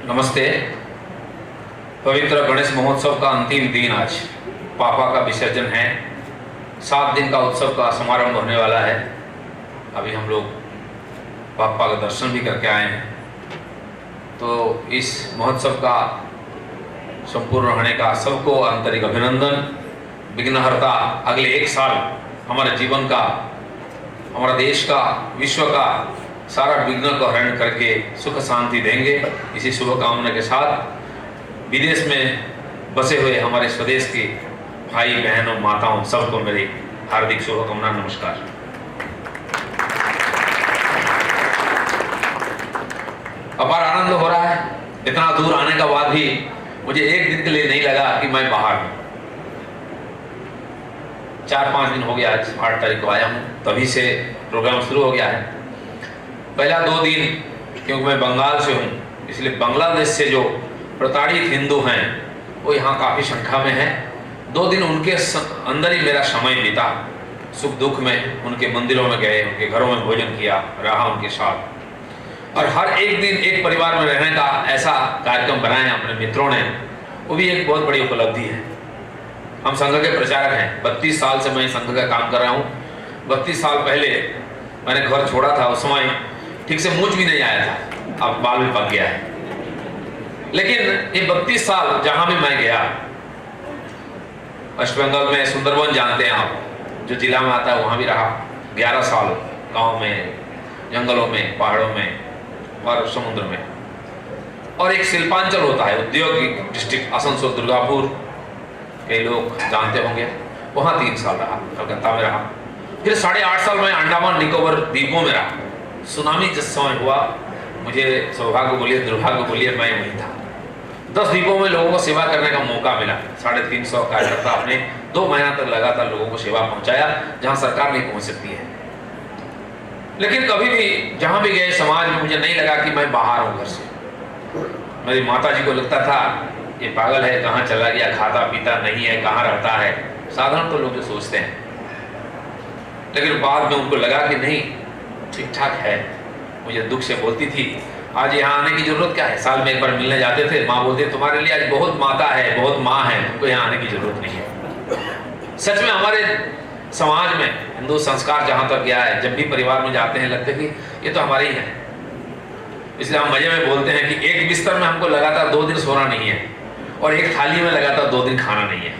नमस्ते। पवित्र गणेश महोत्सव का अंतिम दिन आज पापा का विसर्जन है। 7 दिन का उत्सव का समारंभ होने वाला है। अभी हम लोग पापा का दर्शन भी करके आए हैं। तो इस महोत्सव का संपूर्ण होने का सबको आंतरिक अभिनंदन। विघ्नहर्ता अगले 1 साल हमारे जीवन का, हमारा देश का, विश्व का सारा विघ्न को हरण करके सुख शांति देंगे। इसी शुभकामना के साथ विदेश में बसे हुए हमारे स्वदेश के भाई बहनों माताओं सबको मेरी हार्दिक शुभकामना, नमस्कार। अपार आनंद हो रहा है। इतना दूर आने का बाद भी मुझे एक दिन के लिए नहीं लगा कि मैं बाहर हूं। 4-5 दिन हो गया, आज 8 तारीख को आया हूं, तभी से प्रोग्राम शुरू हो गया है। पहला 2 दिन क्योंकि मैं बंगाल से हूँ, इसलिए बांग्लादेश से जो प्रताड़ित हिंदू हैं वो यहाँ काफ़ी संख्या में हैं। 2 दिन उनके अंदर ही मेरा समय बीता। सुख दुख में उनके मंदिरों में गए, उनके घरों में भोजन किया, रहा उनके साथ। और हर एक दिन एक परिवार में रहने का ऐसा कार्यक्रम बनाए अपने मित्रों ने, वो भी एक बहुत बड़ी उपलब्धि है। हम संघ के प्रचारक हैं। 32 साल से मैं संघ का काम कर रहा हूँ। 32 साल पहले मैंने घर छोड़ा था। उस समय ठीक से मूंछ भी नहीं आया था, अब बाल भी पक गया है। लेकिन ये 32 साल जहां भी मैं गया, वेस्ट बंगाल में सुंदरबन जानते हैं आप, जो जिला में आता है, वहां भी रहा 11 साल। गांव में, जंगलों में, पहाड़ों में और समुद्र में। और एक शिल्पांचल होता है, औद्योगिक डिस्ट्रिक्ट आसनसोल दुर्गापुर, कई लोग जानते होंगे, वहां 3 साल रहा। कलकत्ता में रहा। फिर 8.5 साल मैं अंडमान निकोबार द्वीपों में रहा। सुनामी जिस समय हुआ, मुझे सौभाग्य बोलिए दुर्भाग्य बोलिए, मैं वहीं था। 10 द्वीपों में लोगों को सेवा करने का मौका मिला। 350 कार्यकर्ता अपने 2 महीना तक लगातार लोगों को सेवा पहुंचाया, जहां सरकार नहीं पहुंच सकती है। लेकिन कभी भी जहां भी गए समाज में, मुझे नहीं लगा कि मैं बाहर हूं घर से। मेरी माता जी को लगता था ये पागल है, कहाँ चला गया, खाता पीता नहीं है, कहाँ रहता है, साधारण तो लोग जो सोचते हैं। लेकिन बाद में उनको लगा कि नहीं, ठीक ठाक है। मुझे दुख से बोलती थी, आज यहाँ आने की जरूरत क्या है, साल में एक बार मिलने जाते थे। माँ बोलती, तुम्हारे लिए आज बहुत माता है, बहुत माँ है, तुमको यहाँ आने की जरूरत नहीं है। सच में हमारे समाज में हिंदू संस्कार जहाँ तक गया है, जब भी परिवार में जाते हैं लगता है कि ये तो हमारे ही है। इसलिए हम मजे में बोलते हैं कि एक बिस्तर में हमको लगातार 2 दिन सोना नहीं है, और एक थाली में लगातार 2 दिन खाना नहीं है।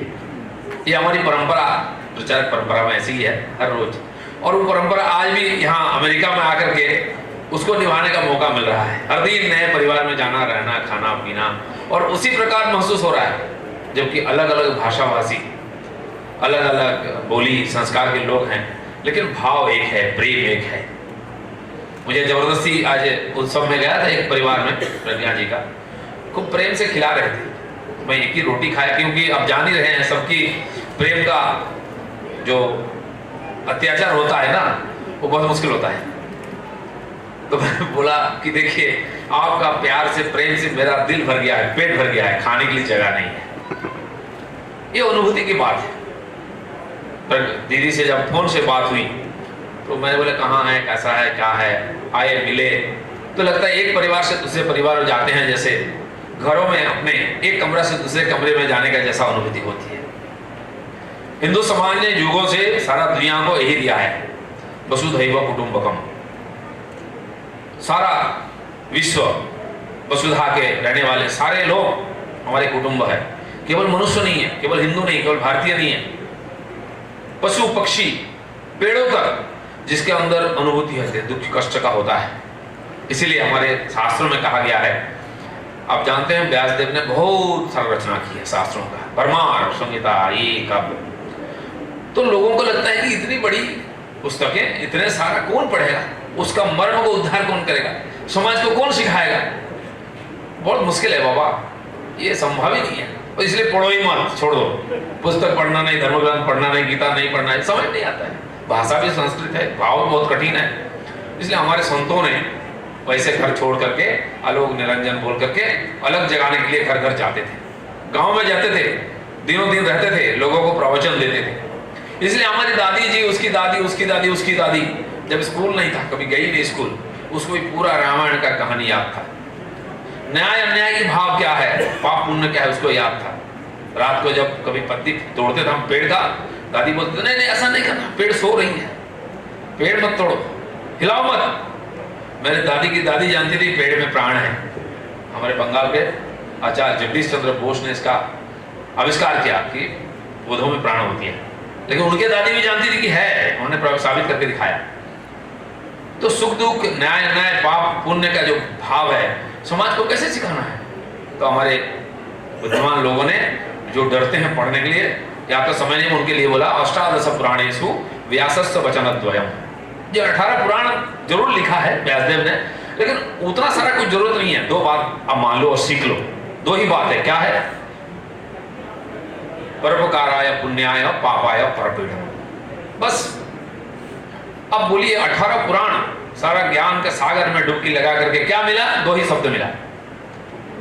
ये हमारी परंपरा, प्रचारक परंपरा में ऐसी ही है हर रोज। और वो परंपरा आज भी यहाँ अमेरिका में आकर के उसको निभाने का मौका मिल रहा है। हर दिन नए परिवार में जाना, रहना, खाना पीना, और उसी प्रकार महसूस हो रहा है। जबकि अलग अलग भाषा भाषी, अलग अलग बोली संस्कार के लोग हैं, लेकिन भाव एक है, प्रेम एक है। मुझे जबरदस्ती आज उत्सव में गया था एक परिवार में, प्रज्ञा जी का, खूब प्रेम से खिला रहे थे। मैं एक ही रोटी खाया, क्योंकि अब जान ही रहे हैं सबकी प्रेम का जो अत्याचार होता है ना, वो बहुत मुश्किल होता है। तो मैं बोला कि देखिए, आपका प्यार से, प्रेम से मेरा दिल भर गया है, पेट भर गया है, खाने के लिए जगह नहीं है। ये अनुभूति की बात है। पर दीदी से जब फोन से बात हुई तो मैंने बोला, कहाँ है, कैसा है, क्या है, आए मिले। तो लगता है एक परिवार से दूसरे परिवार में जाते हैं, जैसे घरों में अपने एक कमरा से दूसरे कमरे में जाने का जैसा अनुभूति होती है। हिंदू समाज ने युगों से सारा दुनिया को यही दिया है, वसुधैव कुटुंबकम। सारा विश्व वसुधा के रहने वाले सारे लोग हमारे कुटुंब है। केवल मनुष्य नहीं है, केवल हिंदू नहीं, केवल भारतीय नहीं है, पशु पक्षी पेड़ों तक, जिसके अंदर अनुभूति है, दुख कष्ट का होता है। इसीलिए हमारे शास्त्रों में कहा गया है, आप जानते हैं व्यासदेव ने बहुत सारा रचना की है शास्त्रों का, परमार संहिता, ये कब। तो लोगों को लगता है कि इतनी बड़ी पुस्तकें, इतने सारा कौन पढ़ेगा, उसका मर्म को उद्धार कौन करेगा, समाज को कौन सिखाएगा। बहुत मुश्किल है बाबा, ये संभव ही नहीं है। और इसलिए पढ़ो ही मत, छोड़ दो। पुस्तक पढ़ना नहीं, धर्मग्रंथ पढ़ना नहीं, गीता नहीं पढ़ना है, समझ नहीं आता है। भाषा भी संस्कृत है, भाव बहुत कठिन है। इसलिए हमारे संतों ने वैसे घर छोड़ करके, आलोक निरंजन बोल करके अलग जगाने के लिए घर घर जाते थे, गांव में जाते थे, दिनों दिन रहते थे, लोगों को प्रवचन देते थे। इसलिए हमारी दादी जी, उसकी दादी, उसकी दादी, उसकी दादी, जब स्कूल नहीं था, कभी गई नहीं स्कूल, उसको भी पूरा रामायण का कहानी याद था। न्याय अन्याय की भाव क्या है, पाप पुण्य क्या है, उसको याद था। रात को जब कभी पत्ती तोड़ते थे हम पेड़ का, दादी बोलते थे नहीं नहीं ऐसा नहीं करना, पेड़ सो रही है, पेड़ मत तोड़ो, हिलाओ मत। मेरे दादी की दादी जानती थी पेड़ में प्राण है। हमारे बंगाल के आचार्य जगदीश चंद्र बोस ने इसका आविष्कार किया कि पौधों में प्राण होती है, लेकिन उनके दादी भी जानती थी कि है, उन्होंने साबित करके दिखाया। तो सुख दुख, न्याय अन्याय, पाप पुण्य का जो भाव है समाज को कैसे सिखाना है? तो हमारे बुद्धिमान लोगों ने, जो डरते हैं पढ़ने के लिए, या तो समझने में उनके लिए बोला अष्टादश पुराणेषु व्यासस्य वचनद्वयम्। जो 18 पुराण जरूर लिखा है व्यासदेव ने, लेकिन उतना सारा कुछ जरूरत नहीं है। 2 बात आप मान लो और सीख लो, 2 ही बात है। क्या है? परोपकाराय पुण्याय पापाय परपीड़नम्, बस। अब बोलिए 18 पुराण, सारा ज्ञान के सागर में डुबकी लगा करके क्या मिला? 2 ही शब्द मिला,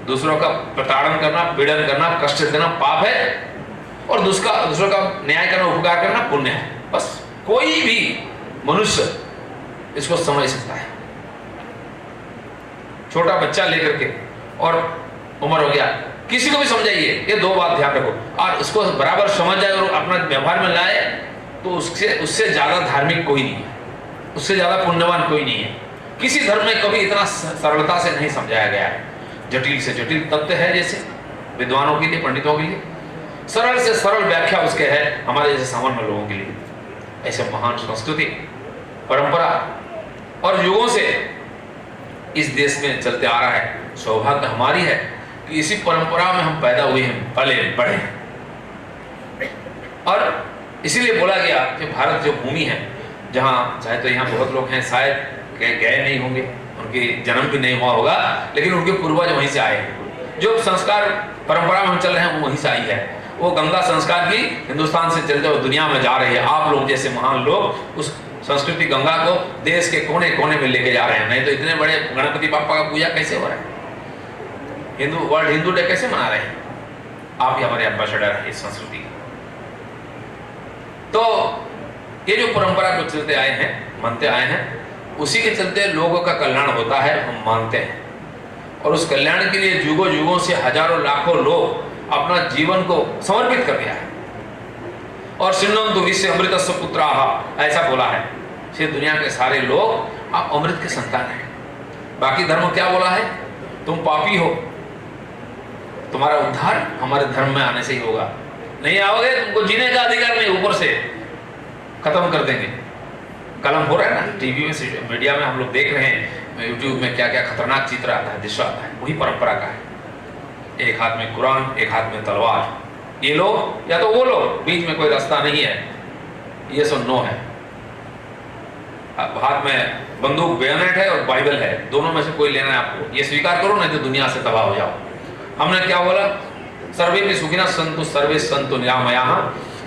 दूसरों का प्रताड़न करना, पीड़न करना, कष्ट देना पाप है, और दूसरों का न्याय करना, उपकार करना पुण्य है। बस कोई भी मनुष्य इसको समझ सकता है। छोटा बच्चा लेकर के, और उम्र हो गया, किसी को भी समझाइए, ये 2 बात ध्यान रखो, और उसको बराबर समझ जाए और अपना व्यवहार में लाए, तो उससे ज्यादा धार्मिक कोई नहीं है, उससे ज्यादा पुण्यवान कोई नहीं है। किसी धर्म में कभी इतना सरलता से नहीं समझाया गया है। जटिल से जटिल तथ्य है, जैसे विद्वानों के लिए, पंडितों के लिए सरल से सरल व्याख्या उसके है, हमारे जैसे सामान्य लोगों के लिए। ऐसे महान संस्कृति, परंपरा और युगों से इस देश में चलते आ रहा है। सौभाग्य हमारी है कि इसी परंपरा में हम पैदा हुए हैं, पले बढ़े हैं। और इसीलिए बोला गया कि भारत जो भूमि है, जहाँ चाहे तो यहाँ बहुत लोग हैं शायद गए नहीं होंगे, उनके जन्म भी नहीं हुआ होगा, लेकिन उनके पूर्वज वहीं से आए हैं। जो संस्कार परंपरा में हम चल रहे हैं वो वहीं से आई है। वो गंगा संस्कार की हिंदुस्तान से चलते हुए दुनिया में जा रही है। आप लोग जैसे महान लोग उस संस्कृति गंगा को देश के कोने कोने में लेके जा रहे हैं। नहीं तो इतने बड़े गणपति बापा का पूजा कैसे हो रहा है, वर्ल्ड हिंदू डे कैसे मना रहे हैं? आप ही हमारे एम्बेसडर हैं इस संस्कृति के। तो ये जो परंपरा को चलते आए हैं, मानते आए हैं, उसी के चलते लोगों का कल्याण होता है, हम मानते हैं। और उस कल्याण के लिए युगों युगों से हजारों लाखों लोग अपना जीवन को समर्पित कर दिया है। और सिन्नम तो विश्व अमृतस्य पुत्राः, ऐसा बोला है। ये दुनिया के सारे लोग आप अमृत के संतान हैं। बाकी धर्म क्या बोला है? तुम पापी हो, तुम्हारा उद्धार हमारे धर्म में आने से ही होगा, नहीं आओगे तुमको जीने का अधिकार नहीं, ऊपर से खत्म कर देंगे। कलम हो रहा है ना टीवी में, मीडिया में हम लोग देख रहे हैं, यूट्यूब में क्या क्या खतरनाक चित्र आता है, दृश्य आता है, वही परंपरा का है। एक हाथ में कुरान, एक हाथ में तलवार, ये लो या तो वो लो, बीच में कोई रास्ता नहीं है, ये सब नो है। हाथ में बंदूक, बेयनेट है और बाइबल है, दोनों में से कोई लेना है आपको, ये स्वीकार करो, नहीं तो दुनिया से तबाह हो जाओ। हमने क्या बोला? सर्वे भी सुखिनः सन्तु सर्वे सन्तु निरामयाः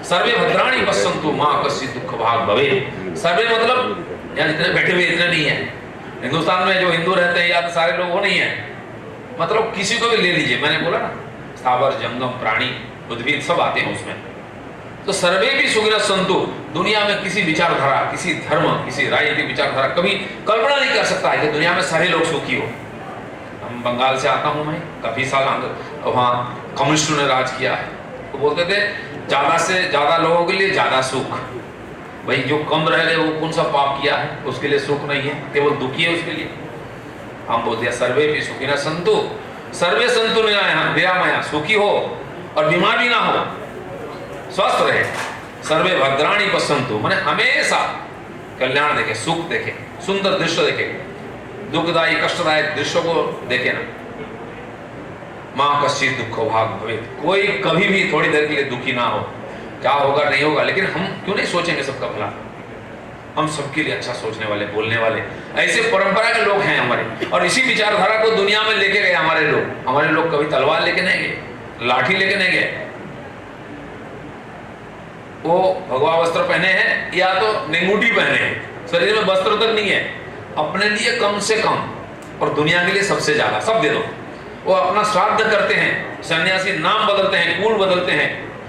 सर्वे भद्राणि पश्यन्तु मा कश्चित् दुःख भाग् भवेत्। सर्वे मतलब यहाँ जितने बैठे हुए इतने नहीं है। हिंदुस्तान में जो हिंदू रहते हैं या तो सारे लोग वो नहीं है, मतलब किसी को भी ले लीजिए, मैंने बोला ना स्थावर जंगम प्राणी उद्भिद सब आते हैं उसमें। तो सर्वे भी सुखिनः सन्तु, दुनिया में किसी विचारधारा, किसी धर्म, किसी राजनीतिक विचारधारा कभी कल्पना नहीं कर सकता है कि दुनिया में सारे लोग सुखी हो। हम बंगाल से आता हूँ मैं, काफी साल वहाँ कम्युनिस्टों ने राज किया है, तो बोलते थे ज्यादा से ज्यादा लोगों के लिए ज्यादा सुख। भाई जो कम रह गए वो कौन सा पाप किया है, उसके लिए सुख नहीं है, केवल दुखी है उसके लिए। हम बोलते हैं सर्वे भी सुखिनः सन्तु सर्वे सन्तु निरामयाः, सुखी हो और बीमार भी ना हो, स्वस्थ रहे। सर्वे भद्राणि पश्यन्तु, माने हमेशा कल्याण देखे, सुख देखे, सुंदर दृश्य देखे, दुखदायी कष्टदायक दृश्यों को देखे ना। माँ कश्चित् दुःख भाग् भवेत्, कोई कभी भी थोड़ी देर के लिए दुखी ना हो। क्या होगा नहीं होगा, लेकिन हम क्यों नहीं सोचेंगे सबका भला? हम सबके लिए अच्छा सोचने वाले, बोलने वाले, ऐसे परंपरा के लोग हैं हमारे। और इसी विचारधारा को दुनिया में लेके गए हमारे लोग। हमारे लोग कभी तलवार लेके नहीं गए, लाठी लेके नहीं गए, वो भगवा वस्त्र पहने हैं या तो निंगूटी पहने हैं, शरीर में वस्त्र तक नहीं है। अपने लिए कम से कम और दुनिया के लिए सबसे ज्यादा सब दे दो। वो अपना श्राद्ध करते हैं, सन्यासी नाम बदलते हैं, कुल बदलते हैं,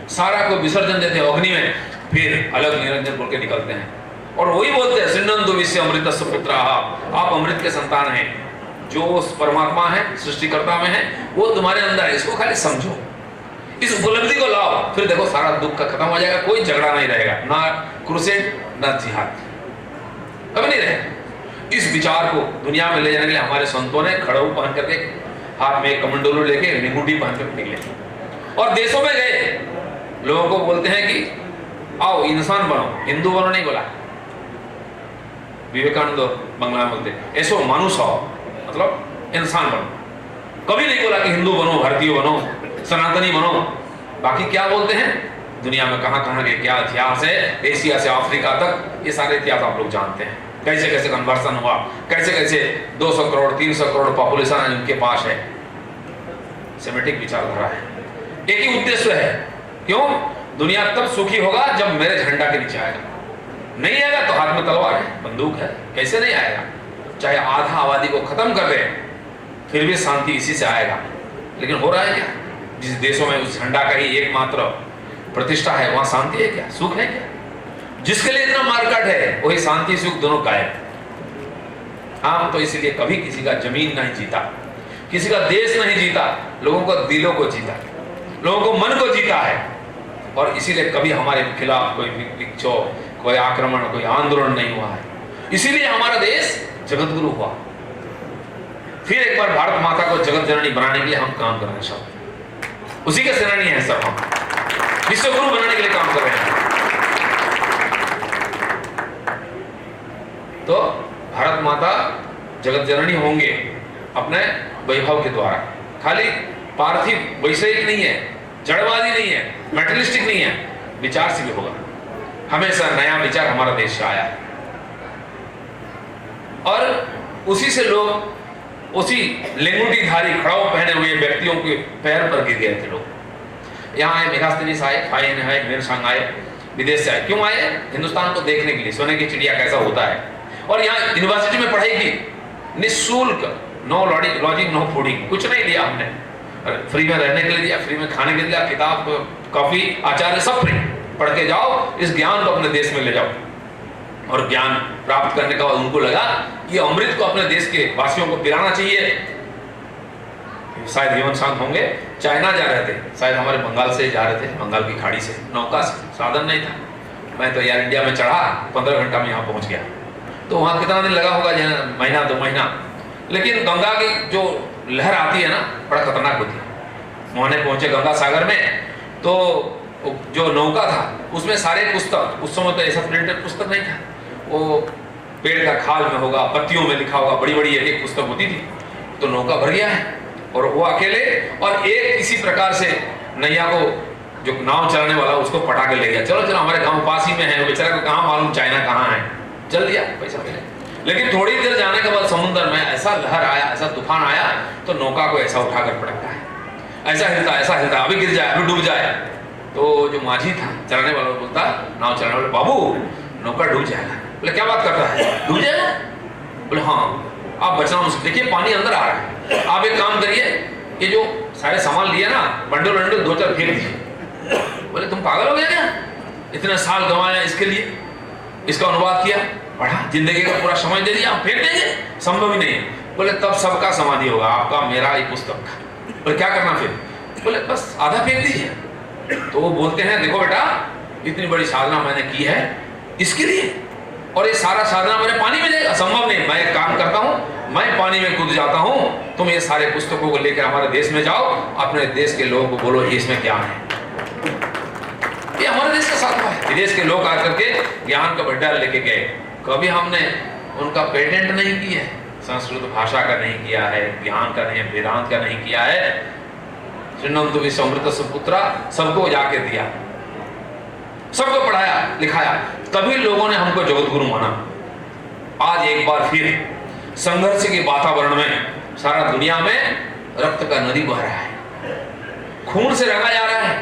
सारा को विसर्जन देते हैं अग्नि में, फिर अलग निरंजन बोल के निकलते हैं। और वही बोलते हैं सिन्नन्तु विश्व अमृतस्य पुत्राः, आप अमृत के संतान हैं। जो उस परमात्मा है, सृष्टिकर्ता में है, वो तुम्हारे अंदर है। इसको खाली समझो, इस उपलब्धि को लाओ, फिर देखो सारा दुख का खत्म हो जाएगा। कोई झगड़ा नहीं रहेगा, ना क्रूसेड ना जिहाद, कभी नहीं रहेगा। इस विचार को दुनिया में ले जाने के लिए हमारे संतों ने खड़ाऊ पहन करके, हाथ में कमंडलू लेके, निगुंडी पहन कर निकले और देशों में गए। लोगों को बोलते हैं कि आओ इंसान बनो, हिंदू बनो नहीं बोला। विवेकानंद बंगला में बोलते ऐसो मानुष हो, मतलब इंसान बनो। कभी नहीं बोला कि हिंदू बनो, भारतीय बनो, सनातनी बनो। बाकी क्या बोलते हैं, दुनिया में कहां कहां के क्या इतिहास है, एशिया से अफ्रीका तक, ये सारे इतिहास आप लोग जानते हैं। कैसे कैसे कन्वर्सन हुआ, कैसे कैसे 200 करोड़ 300 करोड़ पॉपुलेशन उनके पास है। सेमेटिक विचारधारा है, एक ही उद्देश्य है। क्यों? दुनिया तब सुखी होगा जब मेरे झंडा के नीचे आएगा। नहीं आएगा तो हाथ में तलवार है, बंदूक है, कैसे नहीं आएगा? चाहे आधा आबादी को खत्म कर दे, फिर भी शांति इसी से आएगा। लेकिन हो रहा है क्या? जिस देशों में उस झंडा का ही एकमात्र प्रतिष्ठा है, वहां शांति है क्या, सुख है क्या? जिसके लिए इतना मार्केट है, वही शांति सुख दोनों गायब। हम तो इसलिए कभी किसी का जमीन नहीं जीता, किसी का देश नहीं जीता, लोगों को दिलों को जीता, लोगों को मन को जीता है। और इसीलिए कभी हमारे खिलाफ कोई विक्षोभ, कोई आक्रमण, कोई आंदोलन नहीं हुआ है। इसीलिए हमारा देश जगत गुरु हुआ। फिर एक बार भारत माता को जगत जननी बनाने के लिए हम काम कर रहे हैं, सब उसी के सेनानी हैं, सब हम विश्व गुरु बनाने के लिए काम कर रहे हैं। तो भारत माता जगत जननी होंगे अपने वैभव के द्वारा। खाली पार्थिव वैषयिक नहीं है, जड़वादी नहीं है, मेटलिस्टिक नहीं है, विचार से भी होगा। हमेशा नया विचार हमारा देश से आया है और उसी से लोग, उसी लिंगुटीधारी खड़ाऊ पहने हुए व्यक्तियों के पैर पर गिर गए थे लोग। यहाँ आए, मेघास्तनीस आए, फाइन आए, मेरसांग आए, विदेश से आए। क्यों आए? हिंदुस्तान को देखने के लिए, सोने की चिड़िया कैसा होता है। और यहाँ यूनिवर्सिटी में पढ़ाई की निःशुल्क, नो लॉजिंग नो फूडिंग, कुछ नहीं दिया हमने। फ्री में रहने के लिए दिया, फ्री में खाने के लिए दिया, किताब कॉफी आचार्य सब फ्री। पढ़ के जाओ, इस ज्ञान को अपने देश में ले जाओ। और ज्ञान प्राप्त करने का बाद उनको लगा कि अमृत को अपने देश के वासियों को पिलाना चाहिए। शायद हेमन सांग होंगे, चाइना जा रहे थे, शायद हमारे बंगाल से जा रहे थे, बंगाल की खाड़ी से, नौका से, साधन नहीं था। मैं तो एयर इंडिया में चढ़ा, 15 घंटा में यहाँ पहुँच गया। तो वहाँ कितना दिन लगा होगा, महीना 2 महीना। लेकिन गंगा की जो लहर आती है ना, बड़ा खतरनाक होती है। वहाँ पहुँचे गंगा सागर में, तो जो नौका था उसमें सारे पुस्तक, उस समय तो ऐसा प्रिंटेड पुस्तक नहीं था, वो पेड़ का खाल में होगा, पत्तियों में लिखा होगा, बड़ी बड़ी एक पुस्तक होती थी। तो नौका भर गया है और वो अकेले, और एक किसी प्रकार से नैया को, जो नाव चलाने वाला, उसको पटा के ले गया। चलो चलो, हमारे गांव पास ही में है, बेचारा को कहाँ मालूम चाइना कहाँ है, चल दिया, पैसा मिले। लेकिन थोड़ी देर जाने के बाद समुद्र में ऐसा लहर आया, ऐसा तूफान आया, तो नौका को ऐसा उठाकर पटकता है, ऐसा हिलता, अभी गिर जाए, अभी डूब जाए। तो जो माझी था, चलाने वाला, बोलता, नाव चलाने वाले, बाबू नौका डूब जाएगा। बोले क्या बात करता है, डूब जाएगा? बोले हाँ, आप बचना मुझसे, देखिए पानी अंदर आ रहा है, आप एक काम करिए, ये जो सारे सामान लिए ना, बंडल बंडल 2-4 फेंक दीजिए। बोले तुम पागल हो गया क्या, इतने साल गंवाया इसके लिए, इसका अनुवाद किया, पढ़ा, जिंदगी का पूरा समय दे दिया, फेंक देंगे? संभव ही नहीं है। बोले तब सबका समाधि होगा, आपका, मेरा, एक पुस्तक का। बोले क्या करना फिर? बोले बस आधा फेंक दीजिए। तो वो बोलते हैं, देखो बेटा, इतनी बड़ी साधना मैंने की है इसके लिए, और ये सारा साधना मेरे पानी में जाएगा, संभव नहीं। मैं एक काम करता हूँ, मैं पानी में कूद जाता हूँ, तुम ये सारे पुस्तकों को लेकर हमारे देश में जाओ, अपने देश के लोगों को बोलो इसमें क्या है। ये हमारे देश का साधना है। विदेश के लोग आकर के ज्ञान का भंडार लेके गए, कभी हमने उनका पेटेंट नहीं किया है, संस्कृत भाषा का नहीं किया है, ज्ञान का नहीं, वेदांत का नहीं किया है। श्रीनंतु विश्वामृत सुपुत्रा, सबको जाके दिया, सबको पढ़ाया लिखाया, तभी लोगों ने हमको जगत गुरु माना। आज एक बार फिर संघर्ष के वातावरण में सारा दुनिया में रक्त का नदी बह रहा है, खून से रंगा जा रहा है,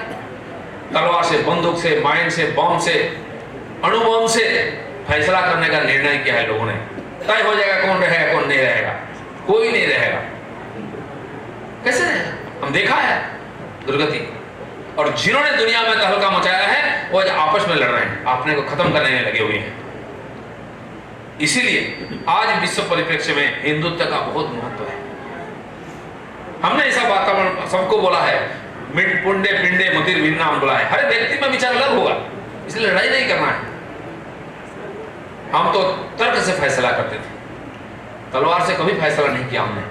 तलवार से, बंदूक से, माइन से, बम से, अणुबम से फैसला करने का निर्णय किया है लोगों ने। तय हो जाएगा कौन रहेगा कौन नहीं रहेगा, कोई नहीं रहेगा। कैसे रहेगा? हम देखा है दुर्गति, और जिन्होंने दुनिया में तहलका मचाया है वो आज आपस में लड़ रहे हैं, अपने को खत्म करने में लगे हुए हैं। इसीलिए आज विश्व परिप्रेक्ष्य में हिंदुत्व का बहुत महत्व है। हमने ऐसा वातावरण सबको बोला है, मिट पुंडे पिंडे मतिर भिन्ना बोला है, हर व्यक्ति में विचार अलग होगा, इसलिए लड़ाई नहीं करना है। हम तो तर्क से फैसला करते थे, तलवार से कभी फैसला नहीं किया हमने,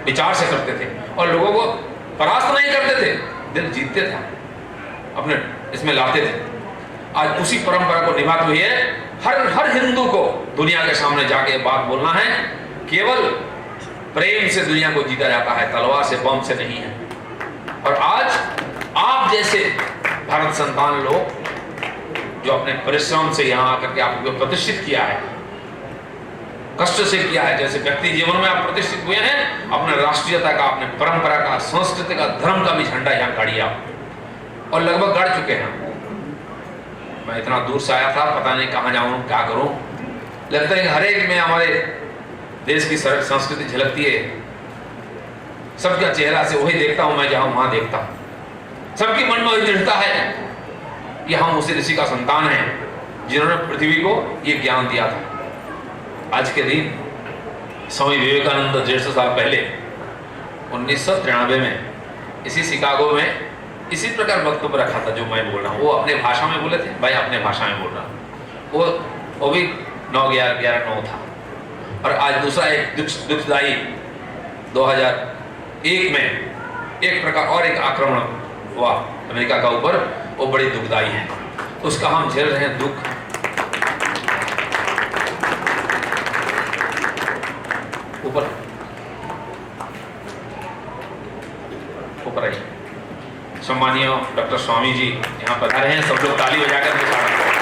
विचार से करते थे और लोगों को परास्त नहीं करते थे, दिल जीतते थे, अपने इसमें लाते थे। आज उसी परंपरा को निभाते हुए हर हिंदू को दुनिया के सामने जाके बात बोलना है, केवल प्रेम से दुनिया को जीता जाता है, तलवार से बम से नहीं है। और आज आप जैसे भारत संतान लोग जो अपने परिश्रम से यहाँ आकर के आपको प्रतिष्ठित किया है, कष्ट से किया है, जैसे व्यक्ति जीवन में आप प्रतिष्ठित हुए हैं, अपने राष्ट्रीयता का, अपने परंपरा का, संस्कृति का, धर्म का भी झंडा यहाँ गाड़ी आप और लगभग गाड़ चुके हैं। मैं इतना दूर से आया था, पता नहीं कहाँ जाऊँ, क्या करूँ। लगता है कि हर एक में हमारे देश की संस्कृति झलकती है। सबका चेहरा से वही देखता हूँ मैं, जहाँ वहाँ देखता हूँ। सबके मन में वही दृढ़ता है कि हम उसी ऋषि का संतान हैं जिन्होंने पृथ्वी को ये ज्ञान दिया था। आज के दिन स्वामी विवेकानंद 150 साल पहले 1993 में इसी शिकागो में इसी प्रकार वक्तव्य रखा था जो मैं बोल रहा हूँ। वो अपने भाषा में बोले थे, भाई अपने भाषा में बोल रहा हूँ। वो भी 9/11/9 था। और आज दूसरा एक दुखदाई 2001 में एक प्रकार और एक आक्रमण हुआ अमेरिका का ऊपर, वो बड़ी दुखदाई है, उसका हम झेल रहे हैं दुख। ऊपर ऊपर आइए। सम्मानीय डॉक्टर स्वामी जी यहाँ पधारे हैं, सब लोग ताली बजाकर के स्वागत करें।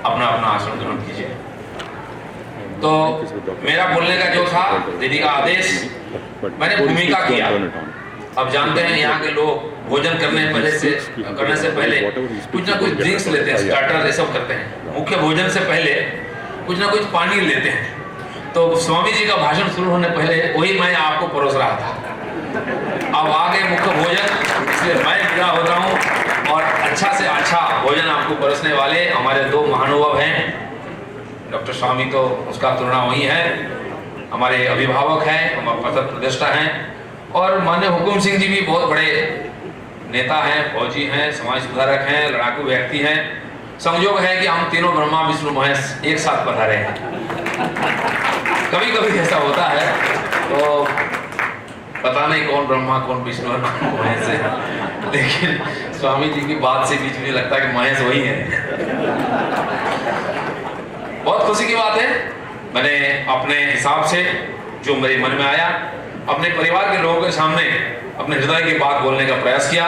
अपना अपना आसन ग्रहण कीजिए। तो मेरा बोलने का जो था, दीदी का आदेश, मैंने भूमिका किया। अब जानते हैं यहाँ के लोग भोजन करने से पहले कुछ ना कुछ ड्रिंक्स लेते हैं, स्टार्टर ये सब करते हैं। मुख्य भोजन से पहले कुछ ना कुछ पानी लेते हैं। तो स्वामी जी का भाषण शुरू होने पहले वही मैं आपको परोस रहा था। अब आगे मुख्य भोजन, इसलिए मैं विदा होता हूँ और अच्छा से अच्छा भोजन आपको परोसने वाले हमारे 2 महानुभाव हैं। डॉक्टर स्वामी तो उसका तुलना वही है, हमारे अभिभावक हैं, हमारे पथ प्रदेष्टा हैं। और माननीय हुकुम सिंह जी भी बहुत बड़े नेता हैं, फौजी हैं, समाज सुधारक हैं, लड़ाकू व्यक्ति हैं। संयोग है कि हम तीनों ब्रह्मा विष्णु महेश एक साथ पधारे हैं। कभी कभी ऐसा होता है, तो पता नहीं कौन ब्रह्मा कौन विष्णु है कौन महेश है, लेकिन स्वामी जी की बात से बीच में लगता है कि महेश वही है। बहुत खुशी की बात है। मैंने अपने हिसाब से जो मेरे मन में आया, अपने परिवार के लोगों के सामने अपने हृदय की बात बोलने का प्रयास किया।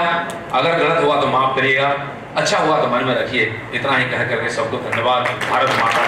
अगर गलत हुआ तो माफ करिएगा, अच्छा हुआ तो मन में रखिए। इतना ही कह करके सबको धन्यवाद। भारत माता।